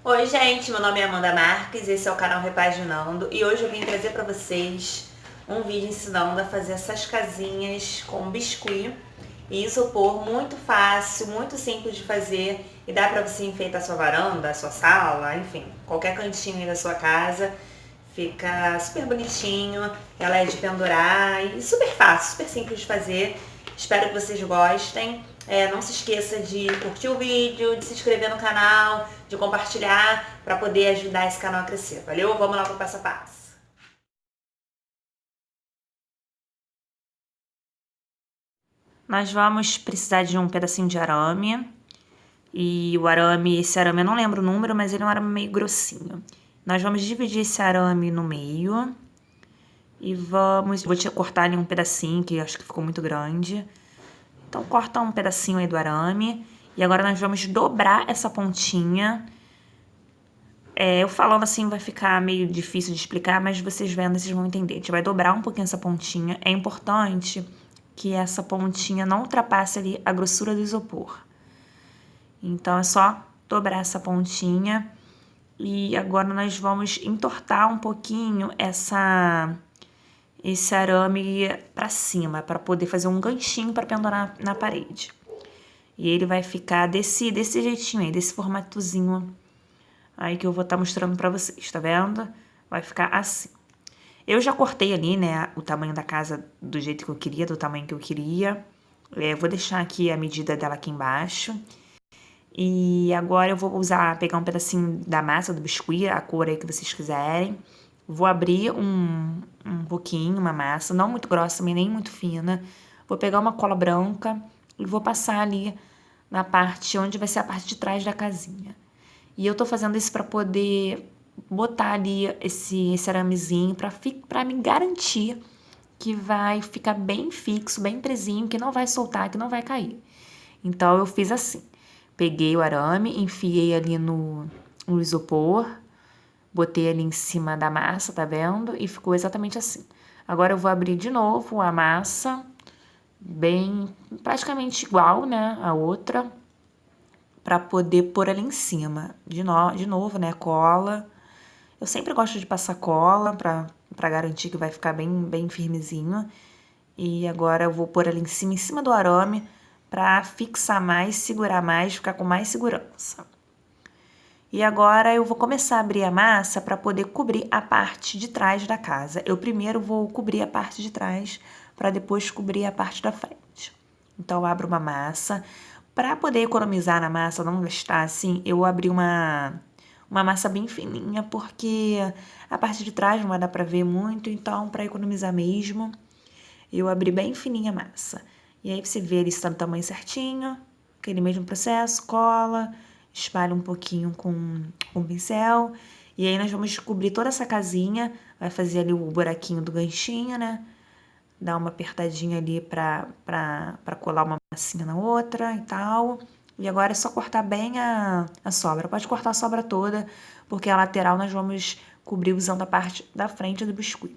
Oi, gente, meu nome é Amanda Marques, esse é o canal Repaginando e hoje eu vim trazer para vocês um vídeo ensinando a fazer essas casinhas com biscuit e isopor, muito fácil, muito simples de fazer e dá para você enfeitar a sua varanda, a sua sala, enfim, qualquer cantinho aí da sua casa. Fica super bonitinho, ela é de pendurar e super fácil, super simples de fazer. Espero que vocês gostem. Não se esqueça de curtir o vídeo, de se inscrever no canal, de compartilhar para poder ajudar esse canal a crescer. Valeu? Vamos lá pro passo a passo. Nós vamos precisar de um pedacinho de arame. E o arame, esse arame eu não lembro o número, mas ele é um arame meio grossinho. Nós vamos dividir esse arame no meio. E vou te cortar ali um pedacinho, que eu acho que ficou muito grande. Então corta um pedacinho aí do arame. E agora nós vamos dobrar essa pontinha. Eu falando assim vai ficar meio difícil de explicar, mas vocês vendo, vocês vão entender. A gente vai dobrar um pouquinho essa pontinha. É importante que essa pontinha não ultrapasse ali a grossura do isopor. Então é só dobrar essa pontinha. E agora nós vamos entortar um pouquinho esse arame para cima, para poder fazer um ganchinho para pendurar na parede. E ele vai ficar desse jeitinho aí, desse formatozinho aí que eu vou estar mostrando para vocês, tá vendo? Vai ficar assim. Eu já cortei ali, né, o tamanho da casa do jeito que eu queria, do tamanho que eu queria. Vou deixar aqui a medida dela aqui embaixo. E agora eu vou pegar um pedacinho da massa do biscuit, a cor aí que vocês quiserem. Vou abrir um pouquinho, uma massa, não muito grossa, também nem muito fina. Vou pegar uma cola branca e vou passar ali na parte onde vai ser a parte de trás da casinha. E eu tô fazendo isso para poder botar ali esse aramezinho para me garantir que vai ficar bem fixo, bem presinho, que não vai soltar, que não vai cair. Então eu fiz assim. Peguei o arame, enfiei ali no isopor, botei ali em cima da massa, tá vendo? E ficou exatamente assim. Agora eu vou abrir de novo a massa, praticamente igual, né, a outra, para poder pôr ali em cima. De novo, né, cola. Eu sempre gosto de passar cola para garantir que vai ficar bem firmezinho. E agora eu vou pôr ali em cima do arame, para fixar mais, segurar mais, ficar com mais segurança. E agora eu vou começar a abrir a massa para poder cobrir a parte de trás da casa. Eu primeiro vou cobrir a parte de trás para depois cobrir a parte da frente. Então eu abro uma massa. Para poder economizar na massa, não gastar assim, eu abri uma massa bem fininha, porque a parte de trás não vai dar para ver muito, então para economizar mesmo, eu abri bem fininha a massa. E aí você vê ele está no tamanho certinho, aquele mesmo processo, cola, espalha um pouquinho com o pincel. E aí nós vamos cobrir toda essa casinha, vai fazer ali o buraquinho do ganchinho, né? Dar uma apertadinha ali pra colar uma massinha na outra e tal. E agora é só cortar bem a sobra. Pode cortar a sobra toda, porque a lateral nós vamos cobrir usando a parte da frente do biscuit.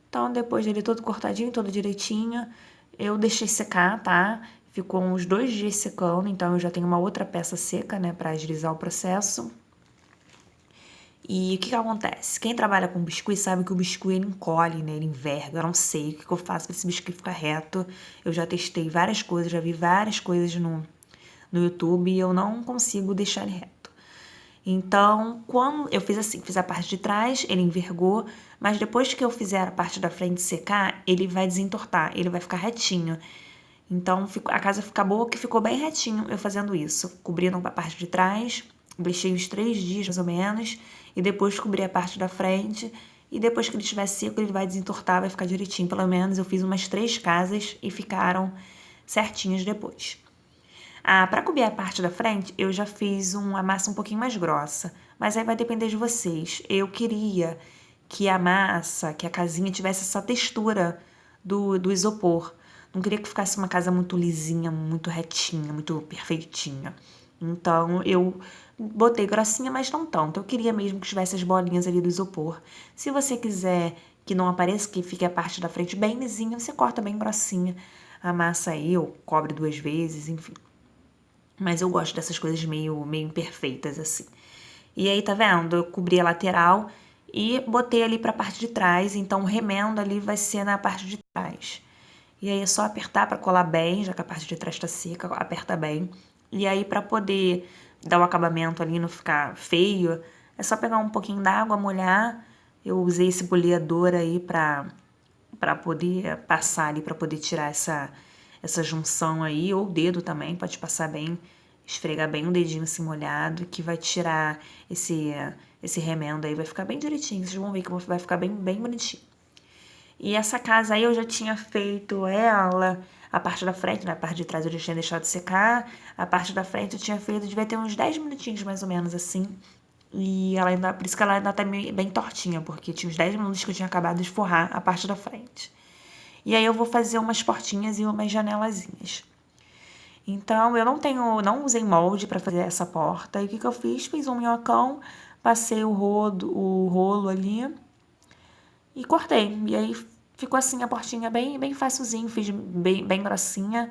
Então, depois dele todo cortadinho, todo direitinho, eu deixei secar, tá? Ficou uns 2 dias secando, então eu já tenho uma outra peça seca, né, pra agilizar o processo. E o que acontece? Quem trabalha com biscuit sabe que o biscuit ele encolhe, né? Ele enverga. Eu não sei o que eu faço para esse biscuit ficar reto. Eu já testei várias coisas, já vi várias coisas no YouTube e eu não consigo deixar ele reto. Então, quando eu fiz assim, fiz a parte de trás, ele envergou, mas depois que eu fizer a parte da frente secar, ele vai desentortar, ele vai ficar retinho. Então, a casa fica boa que ficou bem retinho eu fazendo isso. Cobrindo a parte de trás, deixei uns 3 dias mais ou menos, e depois cobri a parte da frente, e depois que ele estiver seco, ele vai desentortar, vai ficar direitinho. Pelo menos eu fiz umas 3 casas e ficaram certinhas depois. Para cobrir a parte da frente, eu já fiz uma massa um pouquinho mais grossa, mas aí vai depender de vocês. Eu queria que a massa, que a casinha tivesse essa textura do isopor. Não queria que ficasse uma casa muito lisinha, muito retinha, muito perfeitinha. Então, eu botei grossinha, mas não tanto. Eu queria mesmo que tivesse as bolinhas ali do isopor. Se você quiser que não apareça, que fique a parte da frente bem lisinha, você corta bem grossinha a massa aí, ou cobre 2 vezes, enfim. Mas eu gosto dessas coisas meio imperfeitas, assim. E aí, tá vendo? Eu cobri a lateral e botei ali pra parte de trás. Então, o remendo ali vai ser na parte de trás. E aí é só apertar pra colar bem, já que a parte de trás tá seca, aperta bem. E aí, pra poder dar o acabamento ali, não ficar feio, é só pegar um pouquinho d'água, molhar. Eu usei esse boleador aí pra poder passar ali, pra poder tirar essa junção aí, ou o dedo também, pode passar bem, esfregar bem o dedinho assim molhado, que vai tirar esse remendo aí, vai ficar bem direitinho, vocês vão ver que vai ficar bem bonitinho. E essa casa aí eu já tinha feito ela, a parte da frente, na parte de trás eu já tinha deixado secar, a parte da frente eu tinha feito, devia ter uns 10 minutinhos mais ou menos assim. E ela ainda, por isso que ela ainda tá bem tortinha, porque tinha uns 10 minutos que eu tinha acabado de forrar a parte da frente. E aí eu vou fazer umas portinhas e umas janelazinhas. Então, eu não usei molde para fazer essa porta. E o que que eu fiz? Fiz um minhocão, passei o rolo ali e cortei. E aí ficou assim a portinha bem facilzinho, fiz bem grossinha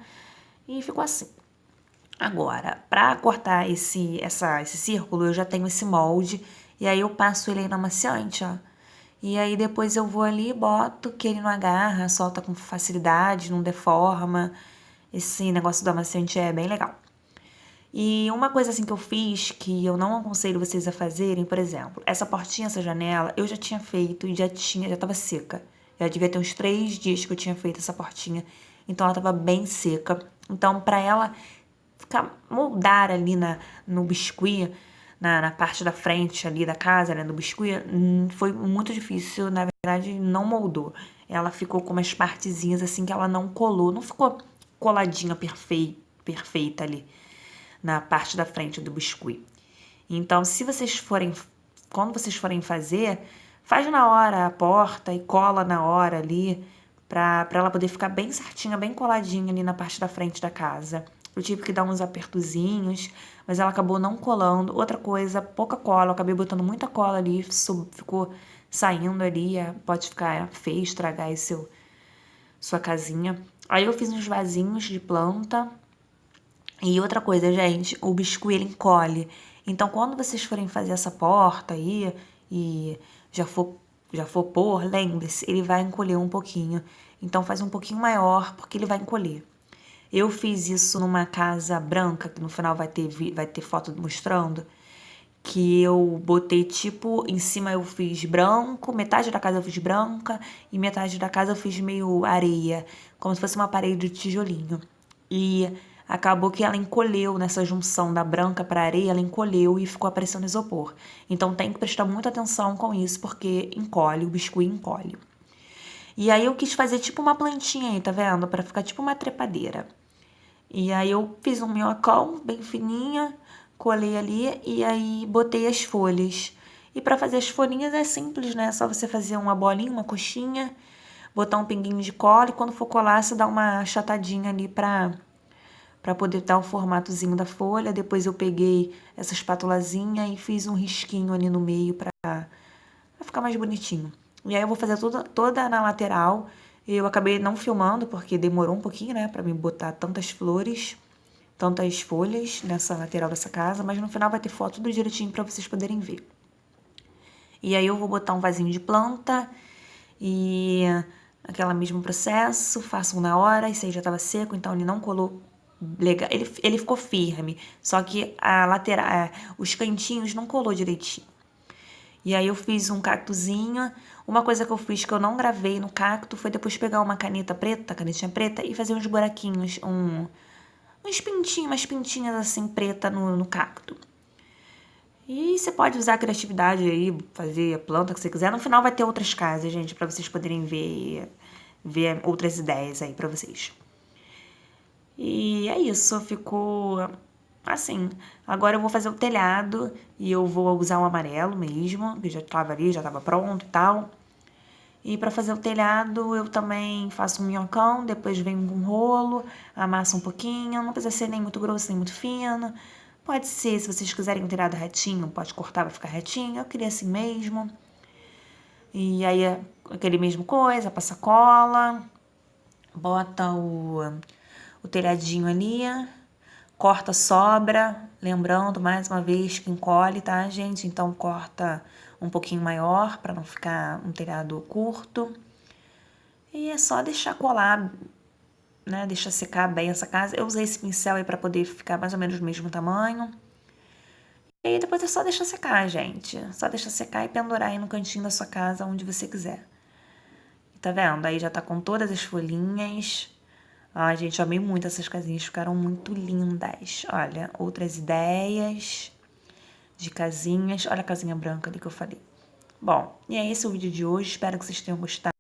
e ficou assim. Agora, para cortar esse círculo, eu já tenho esse molde e aí eu passo ele aí no amaciante, ó. E aí depois eu vou ali, boto, que ele não agarra, solta com facilidade, não deforma. Esse negócio do amaciante é bem legal. E uma coisa assim que eu fiz, que eu não aconselho vocês a fazerem, por exemplo, essa portinha, essa janela, eu já tinha feito e já tava seca. Já devia ter uns 3 dias que eu tinha feito essa portinha. Então ela tava bem seca. Então, pra ela ficar moldar ali no biscuit, na parte da frente ali da casa, né, do biscuit, foi muito difícil, na verdade, não moldou. Ela ficou com umas partezinhas assim que ela não colou, não ficou coladinha perfeita ali na parte da frente do biscuit. Então, se vocês forem, quando vocês forem fazer, faz na hora a porta e cola na hora ali, pra ela poder ficar bem certinha, bem coladinha ali na parte da frente da casa. Eu tive que dar uns apertozinhos, mas ela acabou não colando. Outra coisa, pouca cola, eu acabei botando muita cola ali, ficou saindo ali, pode ficar feio, estragar aí sua casinha. Aí eu fiz uns vasinhos de planta. E outra coisa, gente, o biscuit ele encolhe. Então, quando vocês forem fazer essa porta aí e já for, já for pôr, lembre-se, ele vai encolher um pouquinho. Então, faz um pouquinho maior, porque ele vai encolher. Eu fiz isso numa casa branca, que no final vai ter foto mostrando, que eu botei tipo, em cima eu fiz branco, metade da casa eu fiz branca e metade da casa eu fiz meio areia, como se fosse uma parede de tijolinho. E acabou que ela encolheu nessa junção da branca para areia, ela encolheu e ficou aparecendo isopor. Então tem que prestar muita atenção com isso, porque encolhe, o biscuit encolhe. E aí eu quis fazer tipo uma plantinha aí, tá vendo? Para ficar tipo uma trepadeira. E aí eu fiz um minhocão bem fininha, colei ali e aí botei as folhas. E para fazer as folhinhas é simples, né? É só você fazer uma bolinha, uma coxinha, botar um pinguinho de cola e quando for colar você dá uma achatadinha ali para poder dar o formatozinho da folha. Depois eu peguei essa espátulazinha e fiz um risquinho ali no meio para ficar mais bonitinho. E aí eu vou fazer toda na lateral. Eu acabei não filmando porque demorou um pouquinho, né, para me botar tantas flores, tantas folhas nessa lateral dessa casa, mas no final vai ter foto tudo direitinho para vocês poderem ver. E aí eu vou botar um vasinho de planta e aquele mesmo processo, faço um na hora, esse aí já estava seco, então ele não colou legal, ele ficou firme, só que a lateral, os cantinhos não colou direitinho. E aí eu fiz um cactozinho. Uma coisa que eu fiz que eu não gravei no cacto foi depois pegar uma caneta preta, canetinha preta, e fazer uns buraquinhos, uns pintinhos, umas pintinhas assim preta no cacto. E você pode usar a criatividade aí, fazer a planta que você quiser. No final vai ter outras casas, gente, pra vocês poderem ver outras ideias aí pra vocês. E é isso, ficou assim. Agora eu vou fazer o telhado e eu vou usar o amarelo mesmo, que já tava ali, já tava pronto e tal. E para fazer o telhado eu também faço um minhocão, depois venho com um rolo, amasso um pouquinho, não precisa ser nem muito grosso nem muito fino. Pode ser, se vocês quiserem um telhado retinho, pode cortar para ficar retinho, eu queria assim mesmo. E aí aquele mesmo coisa, passa cola, bota o telhadinho ali, Corta sobra, lembrando mais uma vez que encolhe, tá, gente? Então corta um pouquinho maior para não ficar um telhado curto. E é só deixar colar, né? Deixa secar bem essa casa. Eu usei esse pincel aí para poder ficar mais ou menos do mesmo tamanho. E aí depois é só deixar secar, gente. Só deixar secar e pendurar aí no cantinho da sua casa, onde você quiser. Tá vendo? Aí já tá com todas as folhinhas. Ai, gente, eu amei muito essas casinhas, ficaram muito lindas. Olha, outras ideias de casinhas. Olha a casinha branca ali que eu falei. Bom, e é esse o vídeo de hoje. Espero que vocês tenham gostado.